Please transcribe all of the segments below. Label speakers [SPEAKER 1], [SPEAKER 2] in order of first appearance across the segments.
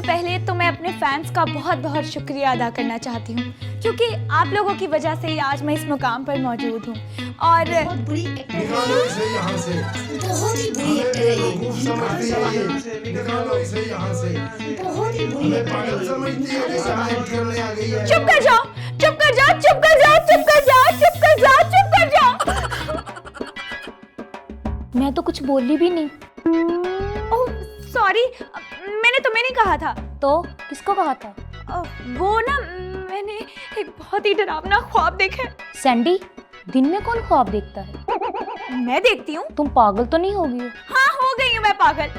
[SPEAKER 1] पहले तो मैं अपने फैंस का बहुत बहुत शुक्रिया अदा करना चाहती हूँ, क्योंकि आप लोगों की वजह से ही आज मैं इस मुकाम पर मौजूद हूँ। और
[SPEAKER 2] बहुत बुरी एक्टर है
[SPEAKER 3] निकालो इसे यहाँ से।
[SPEAKER 2] बहुत ही बुरी एक्टर है ये,
[SPEAKER 3] बेवकूफ समझती है ये। निकालो इसे यहाँ से।
[SPEAKER 2] बहुत ही बुरी
[SPEAKER 3] हमें
[SPEAKER 2] एक्टर है
[SPEAKER 3] पागल
[SPEAKER 2] ये।
[SPEAKER 3] समझती है कि सब एक्ट करने आ गई है।
[SPEAKER 1] चुप कर जाओ, चुप कर जाओ, चुप कर जाओ, चुप कर जाओ, चुप कर जाओ, चुप कर जाओ।
[SPEAKER 4] मैं तो कुछ बोली भी नहीं।
[SPEAKER 1] ओह सॉरी, मैंने तुम्हें नहीं कहा था।
[SPEAKER 4] तो किसको कहा था?
[SPEAKER 1] वो ना, मैंने एक बहुत ही डरावना ख्वाब देखा है।
[SPEAKER 4] सैंडी, दिन में कौन ख्वाब देखता है?
[SPEAKER 1] मैं देखती हूँ।
[SPEAKER 4] तुम पागल तो नहीं होगी?
[SPEAKER 1] हाँ, हो गई हूँ मैं पागल,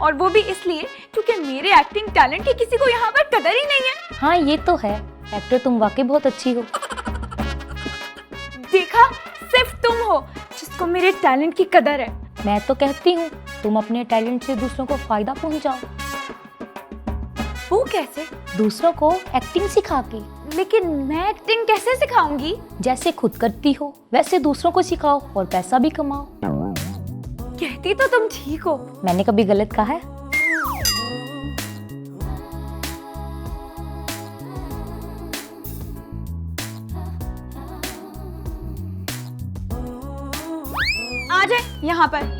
[SPEAKER 1] और वो भी इसलिए क्योंकि मेरे एक्टिंग टैलेंट की किसी को यहाँ पर कदर ही नहीं है।
[SPEAKER 4] हाँ ये तो है, एक्टर तुम वाकई बहुत अच्छी हो।
[SPEAKER 1] देखा, सिर्फ तुम हो जिसको मेरे टैलेंट की कदर है।
[SPEAKER 4] मैं तो कहती हूँ तुम अपने टैलेंट से दूसरों को फायदा पहुँचाओ।
[SPEAKER 1] वो कैसे?
[SPEAKER 4] दूसरों को एक्टिंग सिखा के।
[SPEAKER 1] लेकिन मैं एक्टिंग कैसे सिखाऊंगी?
[SPEAKER 4] जैसे खुद करती हो वैसे दूसरों को सिखाओ और पैसा भी कमाओ।
[SPEAKER 1] कहती तो तुम ठीक हो।
[SPEAKER 4] मैंने कभी गलत कहा है?
[SPEAKER 1] आ जाए यहाँ पर।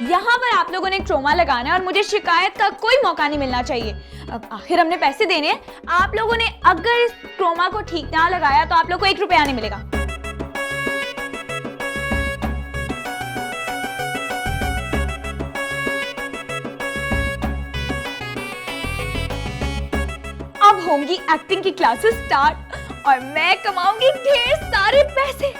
[SPEAKER 1] यहाँ पर आप लोगों ने ट्रोमा लगाना है और मुझे शिकायत का कोई मौका नहीं मिलना चाहिए। अब आखिर हमने पैसे देने हैं। आप लोगों ने अगर इस ट्रोमा को ठीक ना लगाया तो आप लोगों को 1 रुपया नहीं मिलेगा। अब होंगी एक्टिंग की क्लासेस स्टार्ट और मैं कमाऊंगी ढेर सारे पैसे।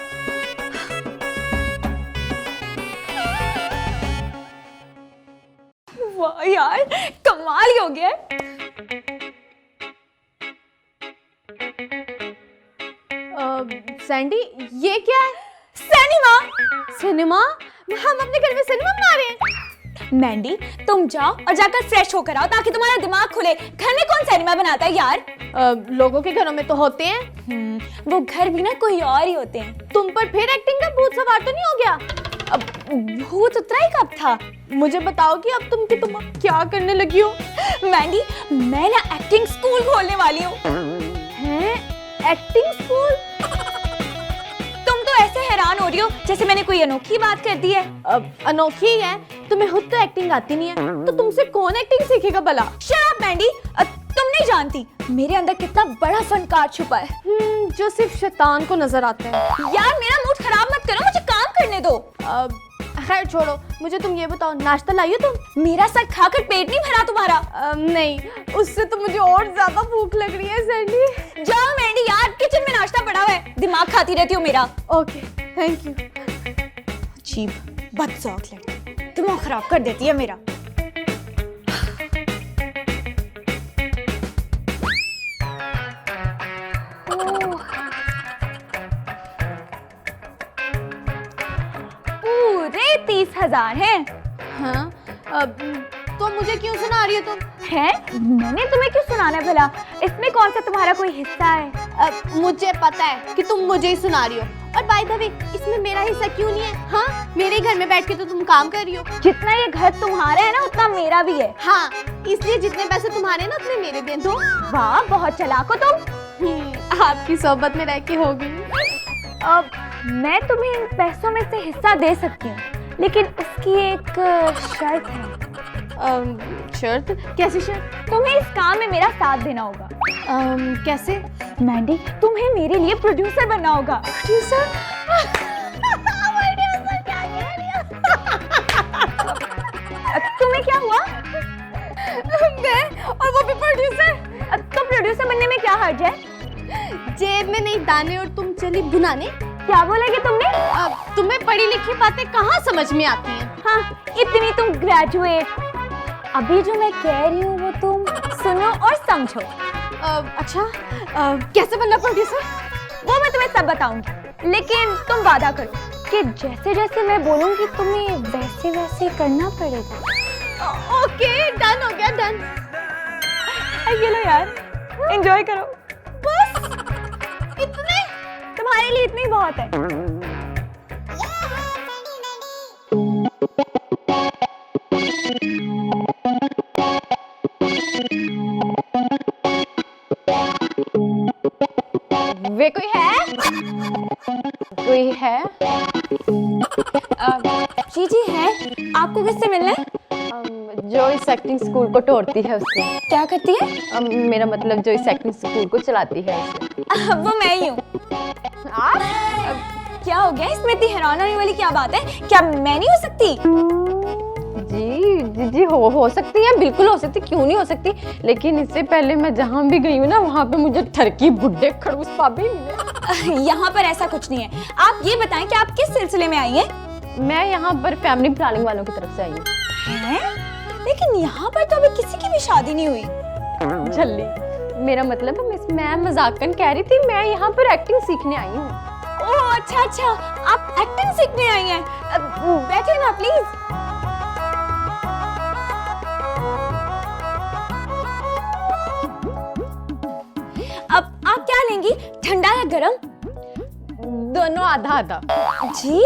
[SPEAKER 1] वाह यार, कमाल ही हो गया।
[SPEAKER 5] सैंडी, ये क्या है?
[SPEAKER 1] सिनेमा।
[SPEAKER 5] सिनेमा? हम अपने घर में सिनेमा बना रहे हैं।
[SPEAKER 1] मैंडी, तुम जाओ और जाकर फ्रेश होकर आओ ताकि तुम्हारा दिमाग खुले। घर में कौन सिनेमा बनाता है यार?
[SPEAKER 5] लोगों के घरों में तो होते हैं।
[SPEAKER 1] वो घर भी ना कोई और ही होते हैं।
[SPEAKER 5] तुम पर फिर एक्टिंग का भूत सवार तो नहीं हो गया?
[SPEAKER 1] अब भूत उतरा ही कब था?
[SPEAKER 5] मुझे बताओ कि अब तुम क्या करने लगी हो?
[SPEAKER 1] मैंडी, मैं ना एक्टिंग स्कूल खोलने वाली हूँ।
[SPEAKER 5] हैं? Acting school?
[SPEAKER 1] तुम तो ऐसे हैरान हो रही हो जैसे मैंने कोई अनोखी बात कर दी है।
[SPEAKER 5] अनोखी ही है, तुम्हें खुद तो एक्टिंग आती नहीं है, तो तुमसे कौन एक्टिंग सीखेगा भला?
[SPEAKER 1] शट अप मैंडी, तुम नहीं जानती मेरे अंदर कितना बड़ा फनकार छुपा है।
[SPEAKER 5] जो सिर्फ शैतान को नजर आता है।
[SPEAKER 1] यार मेरा मूड खराब मत करो, मुझे काम करने दो।
[SPEAKER 5] खैर छोड़ो, मुझे तुम ये बताओ, नाश्ता लाई हो तुम?
[SPEAKER 1] मेरा सर खाकर पेट नहीं भरा तुम्हारा?
[SPEAKER 5] नहीं, उससे तो मुझे और ज्यादा भूख लग रही है सैंडी।
[SPEAKER 1] जाओ मैंडी यार, किचन में नाश्ता पड़ा हुआ है, दिमाग खाती रहती हो मेरा।
[SPEAKER 5] Okay, thank you.
[SPEAKER 1] अजीब बदसौख लड़की, दिमाग खराब कर देती है मेरा। पूरे 30,000 हैं।
[SPEAKER 5] हाँ, तो मुझे क्यों सुना रही हो तुम?
[SPEAKER 1] हैं? मैंने तुम्हें क्यों सुनाना है भला? इसमें कौन सा तुम्हारा कोई हिस्सा है?
[SPEAKER 5] मुझे पता है कि तुम मुझे ही सुना रही हो। और बाय द वे, इसमें मेरा हिस्सा क्यों नहीं है? हाँ, मेरे घर में बैठ के तो तुम काम कर रही हो।
[SPEAKER 1] जितना ये घर तुम्हारा है ना, उतना मेरा भी है।
[SPEAKER 5] हाँ, इसलिए जितने पैसे तुम्हारे ना उतने मेरे दे दो।
[SPEAKER 1] वाह, बहुत चालाक हो तुम।
[SPEAKER 5] आपकी सोहबत में रह के होगी।
[SPEAKER 1] अब मैं तुम्हें इन पैसों में से हिस्सा दे सकती हूँ, लेकिन उसकी एक शर्त है।
[SPEAKER 5] शर्त? कैसी शर्त?
[SPEAKER 1] तुम्हें इस काम में मेरा साथ देना होगा।
[SPEAKER 5] कैसे?
[SPEAKER 1] मैंडी, तुम्हें मेरे लिए प्रोड्यूसर बनना होगा।
[SPEAKER 5] प्रोड्यूसर?
[SPEAKER 1] तुम्हें क्या हुआ?
[SPEAKER 5] मैं और वो भी प्रोड्यूसर?
[SPEAKER 1] तो प्रोड्यूसर बनने में क्या हर्ज है?
[SPEAKER 5] जेब में नहीं दाने और तुम चली बुनाने।
[SPEAKER 1] क्या बोलेगी तुमने?
[SPEAKER 5] अब तुम्हें पढ़ी लिखी बातें कहाँ समझ में आती हैं?
[SPEAKER 1] हाँ, इतनी तुम ग्रेजुएट। अभी जो मैं कह रही हूँ वो तुम सुनो और समझो।
[SPEAKER 5] अच्छा, कैसे बनना प्रोड्यूसर?
[SPEAKER 1] वो मैं तुम्हें सब बताऊंगी, लेकिन तुम वादा करो कि जैसे जैसे मैं बोलूंगी तुम्हें वैसे वैसे करना पड़ेगा।
[SPEAKER 5] ओके, डन हो गया, डन।
[SPEAKER 1] ये लो यार, एंजॉय करो।
[SPEAKER 5] बस इतने?
[SPEAKER 1] तुम्हारे लिए इतनी बहुत है।
[SPEAKER 5] कोई है? कोई है?
[SPEAKER 1] जी जी है। आपको किससे मिलना है?
[SPEAKER 5] जो इस एक्टिंग स्कूल को तोड़ती है उससे।
[SPEAKER 1] क्या करती है?
[SPEAKER 5] मेरा मतलब जो इस एक्टिंग स्कूल को चलाती है उससे।
[SPEAKER 1] वो मैं ही हूँ। क्या हो गया इसमें इतनी हैरान होने वाली क्या बात है? क्या मैं नहीं हो सकती?
[SPEAKER 5] जी जी जी हो सकती है, बिल्कुल हो सकती, क्यों नहीं हो सकती। लेकिन इससे पहले मैं जहाँ भी गई हूँ ना, वहाँ पे मुझे ठरकी बुड्ढे खड़ूस पापी मिले।
[SPEAKER 1] यहाँ पर ऐसा कुछ नहीं है। आप ये बताएं कि आप किस सिलसिले में आई हैं?
[SPEAKER 5] मैं यहाँ पर फैमिली प्लानिंग वालों की तरफ से आई हूँ।
[SPEAKER 1] लेकिन यहाँ पर तो अभी किसी की भी शादी नहीं हुई।
[SPEAKER 5] झल्ली, मेरा मतलब है मिस, मैं मजाकन कह रही थी, मैं यहाँ पर एक्टिंग सीखने आई हूँ।
[SPEAKER 1] ओह अच्छा अच्छा, आप एक्टिंग सीखने आई हैं। बैठे ना प्लीज। अब आप क्या लेंगी, ठंडा या गरम?
[SPEAKER 5] दोनों आधा आधा।
[SPEAKER 1] जी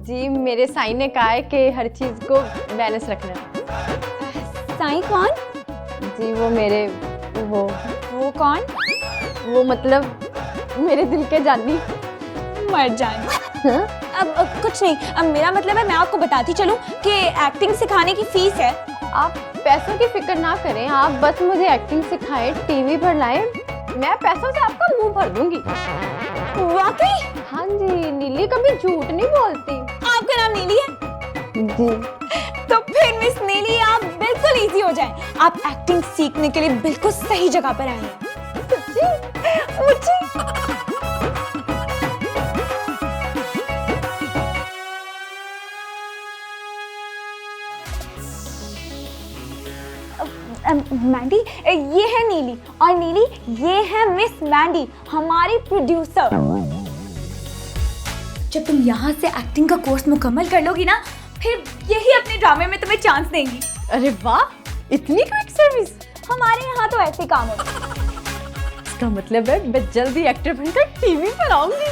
[SPEAKER 5] जी मेरे साईं ने कहा है कि हर चीज को बैलेंस रखना है।
[SPEAKER 1] साईं कौन?
[SPEAKER 5] जी वो मेरे वो
[SPEAKER 1] कौन?
[SPEAKER 5] वो मतलब मेरे दिल के जानी।
[SPEAKER 1] मर जाने। अब कुछ नहीं, अब मेरा मतलब है मैं आपको बताती चलूं कि एक्टिंग सिखाने की फीस है।
[SPEAKER 5] आप पैसों की फिक्र ना करें, आप बस मुझे एक्टिंग सिखाएं, टीवी पर लाएं, मैं पैसों से आपका मुंह भर दूंगी।
[SPEAKER 1] वाकई?
[SPEAKER 5] हाँ जी, नीली कभी झूठ नहीं बोलती।
[SPEAKER 1] आपका नाम नीली है?
[SPEAKER 5] जी।
[SPEAKER 1] तो फिर मिस नीली आप बिल्कुल इजी हो जाएं। आप एक्टिंग सीखने के लिए बिल्कुल सही जगह पर आई हैं। मैंडी, ये है नीली, और नीली ये है मिस मैंडी, हमारी प्रोड्यूसर। जब तुम यहाँ से एक्टिंग का कोर्स मुकम्मल कर लोगी ना, फिर यही अपने ड्रामे में तुम्हें चांस देंगी।
[SPEAKER 5] अरे वाह, इतनी क्विक सर्विस।
[SPEAKER 1] हमारे यहाँ तो ऐसे काम होता है।
[SPEAKER 5] इसका मतलब है मैं जल्दी एक्टर बनकर टीवी पर आऊंगी।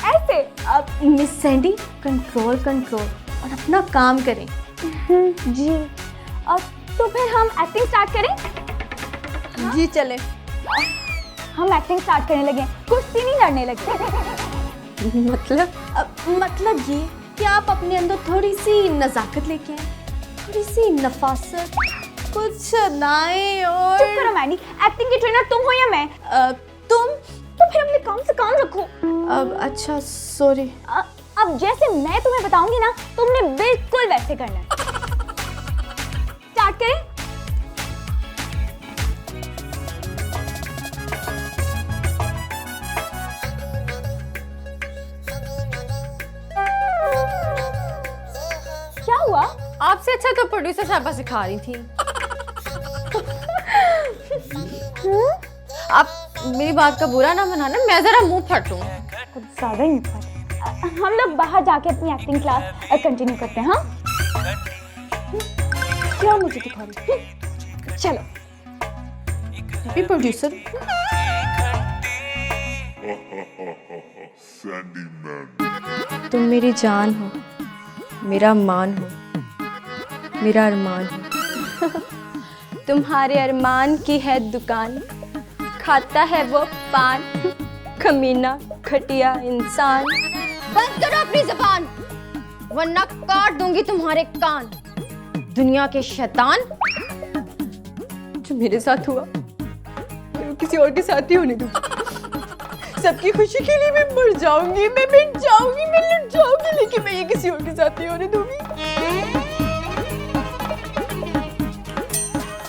[SPEAKER 1] ऐसे
[SPEAKER 5] अब मिस सैंडी, कंट्रोल कंट्रोल और अपना काम करें।
[SPEAKER 1] जी। अब तो फिर हम एक्टिंग स्टार्ट करें?
[SPEAKER 5] जी चले।
[SPEAKER 1] हम एक्टिंग स्टार्ट करने लगे, कुश्ती नहीं लड़ने लगे।
[SPEAKER 5] मतलब ये कि आप अपने अंदर थोड़ी सी नजाकत लेके आए, थोड़ी सी नफासत, कुछ नाए और।
[SPEAKER 1] चुप करो मैंडी, एक्टिंग की ट्रेनर तुम हो या मैं?
[SPEAKER 5] तुम
[SPEAKER 1] तो फिर अपने काम से काम रखो।
[SPEAKER 5] अब अच्छा सॉरी।
[SPEAKER 1] अब जैसे मैं तुम्हें बताऊंगी ना, तुमने बिल्कुल वैसे करना है। स्टार्ट करें? क्या हुआ?
[SPEAKER 5] आपसे अच्छा तो प्रोड्यूसर साहबा सिखा रही थी। आप मेरी बात का बुरा ना मनाना, मैं जरा मुंह फटूं।
[SPEAKER 1] कुछ ज्यादा ही फट। हम लोग बाहर जाके अपनी एक्टिंग क्लास कंटिन्यू करते हैं। हाँ, क्या मुझे दिखा रही? चलो।
[SPEAKER 5] प्रोड्यूसर तुम मेरी जान हो, मेरा मान हो, मेरा अरमान हो। तुम्हारे अरमान की है दुकान, खाता है वो पान, कमीना घटिया इंसान। बंद करो अपनी जुबान, वरना काट दूंगी तुम्हारे कान। दुनिया के शैतान, जो मेरे साथ हुआ मैं किसी और के साथ ही होने दूंगी। सबकी खुशी के लिए मैं मर जाऊंगी, मैं मिट जाऊंगी, मैं लुट जाऊंगी, लेकिन मैं ये किसी और के साथ नहीं होने दूंगी।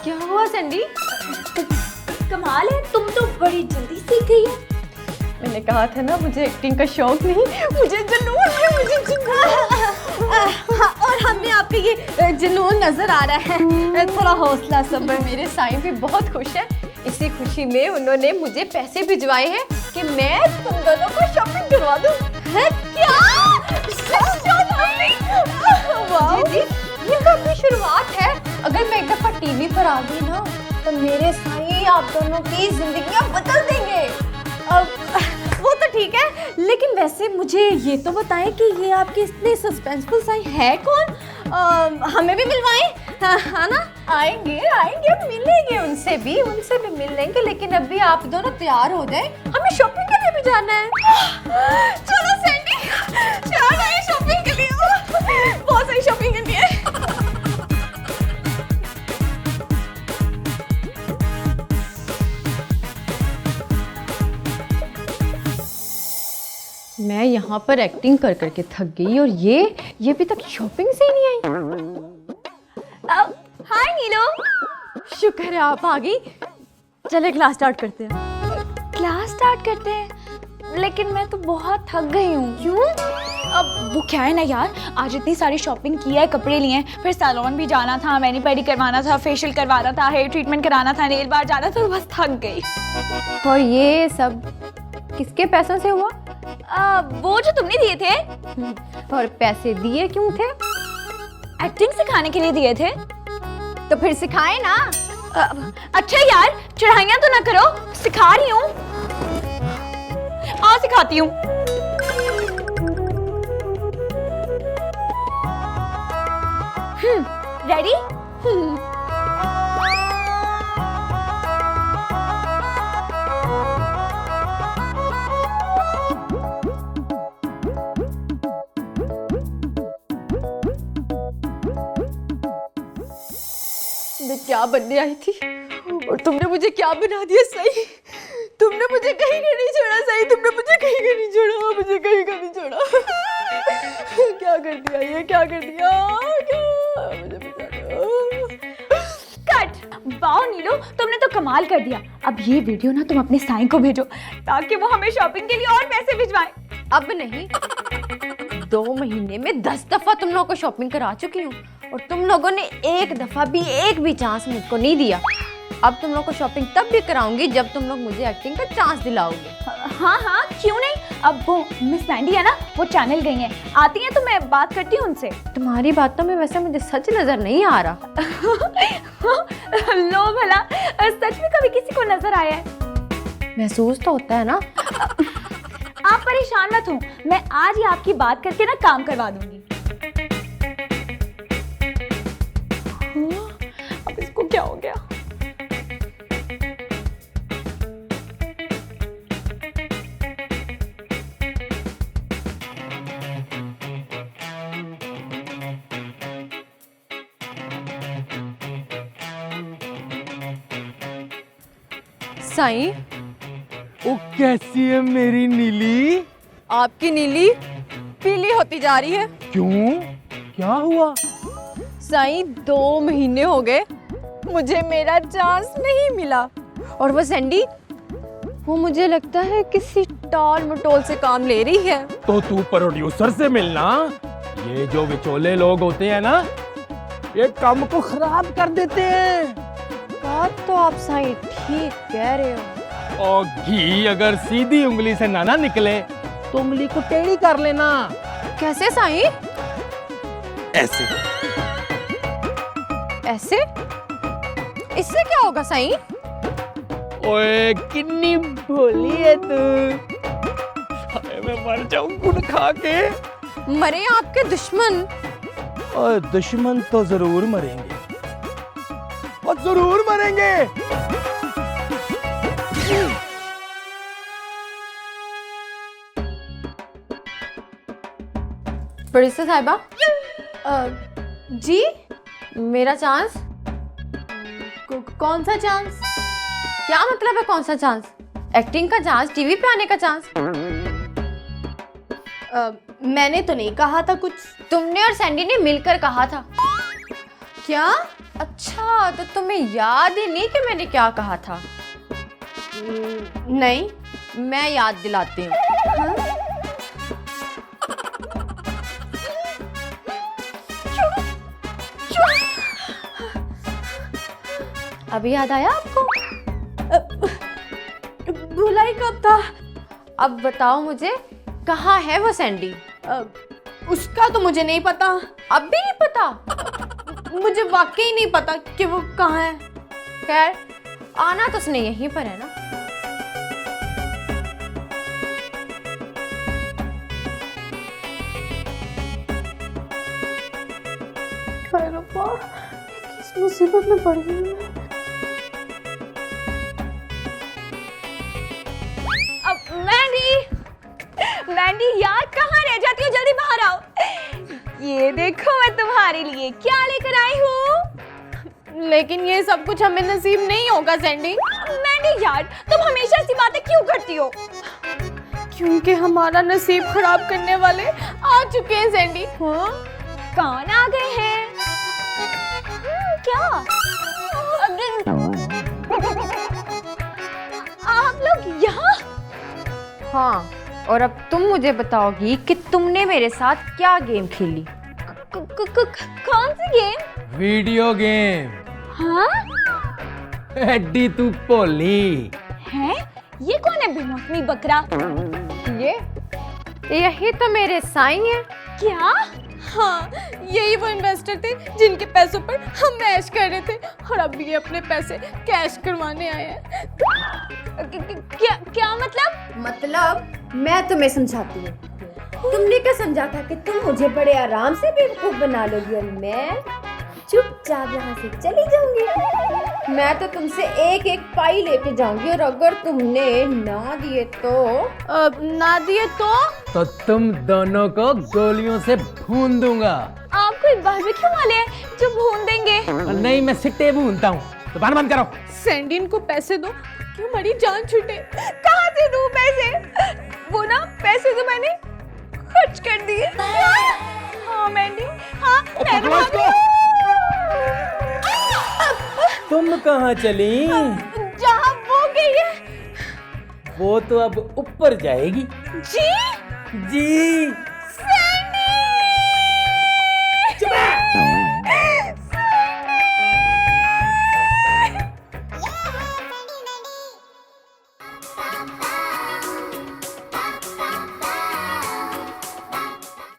[SPEAKER 5] क्या हुआ सैंडी?
[SPEAKER 1] कमाल है, तुम तो बड़ी जल्दी सीख गई हो।
[SPEAKER 5] मैंने कहा था ना मुझे एक्टिंग का शौक नहीं, मुझे जुनून है, मुझे जुनून। और हमें आपके ये जुनून नजर आ रहा है। थोड़ा हौसला सब्र। मेरे साईं भी बहुत खुश है, इसी खुशी में उन्होंने मुझे पैसे भिजवाए हैं कि मैं तुम दोनों को शॉपिंग करवा दूं। है क्या? वाह जी, ये तो अपनी शुरुआत है। अगर मैं एक दफा टीवी पर आ गई ना, तो मेरे साईं आप दोनों की जिंदगियां बदल देंगे। वो तो ठीक है, लेकिन वैसे मुझे ये तो बताएं कि ये आपके इतने सस्पेंसफुल साईं है कौन? हमें भी मिलवाएं। है ना? आएंगे आएंगे, मिलेंगे उनसे भी मिल लेंगे, लेकिन अभी आप दोनों तैयार हो जाए, हमें शॉपिंग के लिए भी जाना है।
[SPEAKER 1] चलो सैंडी, चलो नई शॉपिंग के लिए, बहुत सारी शॉपिंग करनी है।
[SPEAKER 5] मैं यहाँ पर एक्टिंग कर करके थक गई और ये अभी तक शॉपिंग से ही नहीं आई।
[SPEAKER 1] हाय नीलो।
[SPEAKER 5] शुक्र है आप आ गई। चले क्लास स्टार्ट करते हैं।
[SPEAKER 1] क्लास स्टार्ट करते हैं, लेकिन मैं तो बहुत थक गई हूँ।
[SPEAKER 5] क्यों?
[SPEAKER 1] अब वो क्या है ना यार, आज इतनी सारी शॉपिंग की है, कपड़े लिए हैं, फिर सैलून भी जाना था, मैनी पेडी करवाना था, फेशियल करवाना था, हेयर ट्रीटमेंट कराना था, नेल बार जाना था, बस थक गई।
[SPEAKER 5] और ये सब किसके पैसों से हुआ?
[SPEAKER 1] वो जो तुमने दिए थे।
[SPEAKER 5] और पैसे दिए क्यों थे?
[SPEAKER 1] एक्टिंग सिखाने के लिए दिए थे।
[SPEAKER 5] तो फिर सिखाए ना।
[SPEAKER 1] अच्छा यार, चढ़ाइयाँ तो ना करो, सिखा रही हूँ। आओ सिखाती हूँ। रेडी?
[SPEAKER 5] मैं क्या बनने आई थी और तुमने मुझे क्या बना दिया। सही, तुमने मुझे कहीं का नहीं छोड़ा। सही, तुमने मुझे कहीं का नहीं छोड़ा, मुझे कहीं का नहीं छोड़ा। क्या कर दिया ये, क्या कर दिया, क्या मुझे बता दो।
[SPEAKER 1] कट। वाओ नीलो, तुमने तो कमाल कर दिया। अब ये वीडियो ना तुम अपने साईं को भेजो, ताकि वो हमें शॉपिंग के लिए और पैसे भिजवाए।
[SPEAKER 5] अब नहीं, 2 महीने में 10 दफा तुम लोगों को शॉपिंग करा चुकी हूँ और तुम लोगों ने एक भी चांस मुझको नहीं दिया। अब तुम लोग को शॉपिंग तब भी कराऊंगी जब तुम लोग मुझे एक्टिंग का चांस दिलाओगे।
[SPEAKER 1] हाँ हाँ, क्यों नहीं। अब वो मिस सैंडी है ना, वो चैनल गई हैं, आती हैं तो मैं बात करती हूँ उनसे।
[SPEAKER 5] तुम्हारी बातों में वैसे मुझे सच नजर नहीं आ रहा।
[SPEAKER 1] लो भला, सच में कभी किसी को नजर आया है?
[SPEAKER 5] महसूस तो होता है ना।
[SPEAKER 1] आप परेशान मत हो, मैं आज ही आपकी बात करके ना काम करवा दूंगी। अब इसको क्या हो गया?
[SPEAKER 5] साईं,
[SPEAKER 6] वो कैसी है मेरी नीली?
[SPEAKER 5] आपकी नीली पीली होती जा रही है।
[SPEAKER 6] क्यों, क्या हुआ?
[SPEAKER 5] साईं, 2 महीने हो गए, मुझे मेरा चांस नहीं मिला। और वो सैंडी, वो मुझे लगता है किसी टॉल मटोल से काम ले रही है।
[SPEAKER 6] तो तू प्रोड्यूसर से मिलना। ये जो विचोले लोग होते हैं ना, ये काम को खराब कर देते हैं।
[SPEAKER 5] बात तो आप साईं ठीक कह रहे हो।
[SPEAKER 6] और घी अगर सीधी उंगली से ना निकले तो उंगली को टेढ़ी कर लेना।
[SPEAKER 5] कैसे साईं?
[SPEAKER 6] ऐसे।
[SPEAKER 5] ऐसे? इससे क्या होगा साईं?
[SPEAKER 6] ओए कितनी भोली है तू। हाय, मैं मर जाऊं गुड़ खा के।
[SPEAKER 5] मरे आपके दुश्मन।
[SPEAKER 6] और दुश्मन तो जरूर मरेंगे, और जरूर मरेंगे।
[SPEAKER 5] प्रोड्यूसर साहिबा, जी मेरा चांस। कौन सा चांस? क्या मतलब है कौन सा चांस? एक्टिंग का चांस, टीवी पे आने का चांस? मैंने तो नहीं कहा था कुछ। तुमने और सैंडी ने मिलकर कहा था। क्या? अच्छा, तो तुम्हें याद ही नहीं कि मैंने क्या कहा था? नहीं, मैं याद दिलाती हूँ। अभी याद आया आपको? भूला ही कब था। अब बताओ मुझे, कहाँ है वो सैंडी? उसका तो मुझे नहीं पता। अब भी नहीं पता? मुझे वाकई नहीं पता कि वो कहाँ है। खैर, आना तो उसने यहीं पर है ना। मुसीबत में पड़ गई हूँ।
[SPEAKER 1] अब मैंडी यार कहाँ रह जाती हो, जल्दी बाहर आओ। ये देखो मैं तुम्हारे लिए क्या लेकर आई हूँ।
[SPEAKER 5] लेकिन ये सब कुछ हमें नसीब नहीं होगा सैंडी।
[SPEAKER 1] मैंडी यार तुम हमेशा ऐसी बातें क्यों करती हो?
[SPEAKER 5] क्योंकि हमारा नसीब खराब करने वाले आ चुके हैं सैंडी।
[SPEAKER 1] हाँ? कौन आ गए हैं? क्या आप लोग यहाँ?
[SPEAKER 5] हाँ, और अब तुम मुझे बताओगी कि तुमने मेरे साथ क्या गेम खेली।
[SPEAKER 1] कौन सी गेम?
[SPEAKER 6] Video game.
[SPEAKER 1] हाँ
[SPEAKER 6] एड्डी तू भोली।
[SPEAKER 1] है? ये कौन है बेमौसमी बकरा?
[SPEAKER 5] यही तो मेरे साईं है।
[SPEAKER 1] क्या?
[SPEAKER 5] हाँ, यही वो इन्वेस्टर थे जिनके पैसों पर हम मैच कर रहे थे और अब ये अपने पैसे कैश करवाने आए हैं।
[SPEAKER 1] क्या मतलब?
[SPEAKER 7] मतलब मैं तुम्हें समझाती हूँ। तुमने क्या समझा था कि तुम मुझे बड़े आराम से बेवकूफ बना लोगी और मैं चुपचाप यहाँ से चली जाऊंगी। मैं तो तुमसे एक एक पाई लेके जाऊंगी और अगर तुमने ना दिए तो
[SPEAKER 6] तुम दोनों को गोलियों से भून दूंगा।
[SPEAKER 1] आप कोई बारबेक्यू वाले हैं जो भून देंगे?
[SPEAKER 6] नहीं, मैं सिट्टे भूनता हूँ। दुकान बंद करो।
[SPEAKER 5] सैंडी को पैसे दो कि हमारी जान छूटे।
[SPEAKER 1] कहाँ से दूं पैसे? वो ना पैसे तो मैंने खर्च कर दिए। हाँ मैंडी, हाँ मैंने भाभी।
[SPEAKER 6] तुम कहाँ चली?
[SPEAKER 1] जहाँ वो गई है।
[SPEAKER 6] वो तो अब ऊपर जाएगी।
[SPEAKER 1] जी?
[SPEAKER 6] जी।